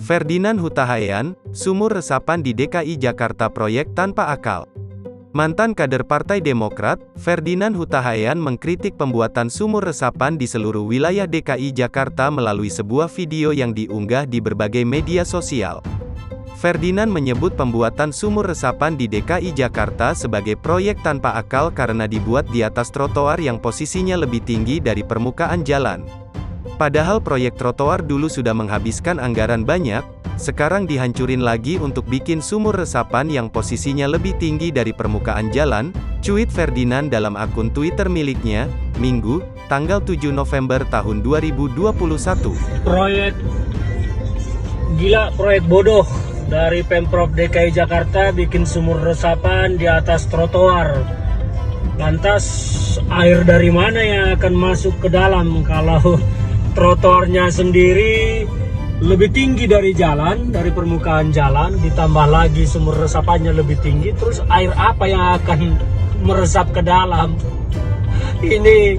Ferdinand Huta Heian, sumur resapan di DKI Jakarta proyek tanpa akal. Mantan kader Partai Demokrat, Ferdinand Huta Heian mengkritik pembuatan sumur resapan di seluruh wilayah DKI Jakarta melalui sebuah video yang diunggah di berbagai media sosial. Ferdinand menyebut pembuatan sumur resapan di DKI Jakarta sebagai proyek tanpa akal karena dibuat di atas trotoar yang posisinya lebih tinggi dari permukaan jalan. Padahal proyek trotoar dulu sudah menghabiskan anggaran banyak, sekarang dihancurin lagi untuk bikin sumur resapan yang posisinya lebih tinggi dari permukaan jalan, cuit Ferdinand dalam akun Twitter miliknya, Minggu, tanggal 7 November tahun 2021. Proyek gila, proyek bodoh dari Pemprov DKI Jakarta bikin sumur resapan di atas trotoar. Lantas air dari mana yang akan masuk ke dalam kalau trotoarnya sendiri lebih tinggi dari jalan, dari permukaan jalan, ditambah lagi sumur resapannya lebih tinggi, terus air apa yang akan meresap ke dalam? Ini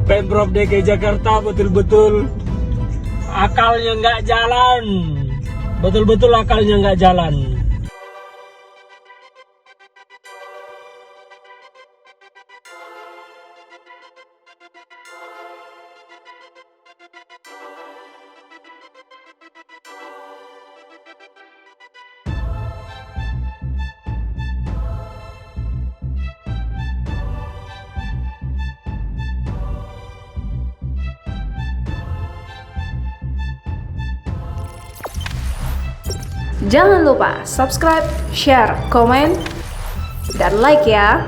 Pemprov DKI Jakarta betul-betul akalnya nggak jalan, betul-betul akalnya nggak jalan. Jangan lupa subscribe, share, komen, dan like ya.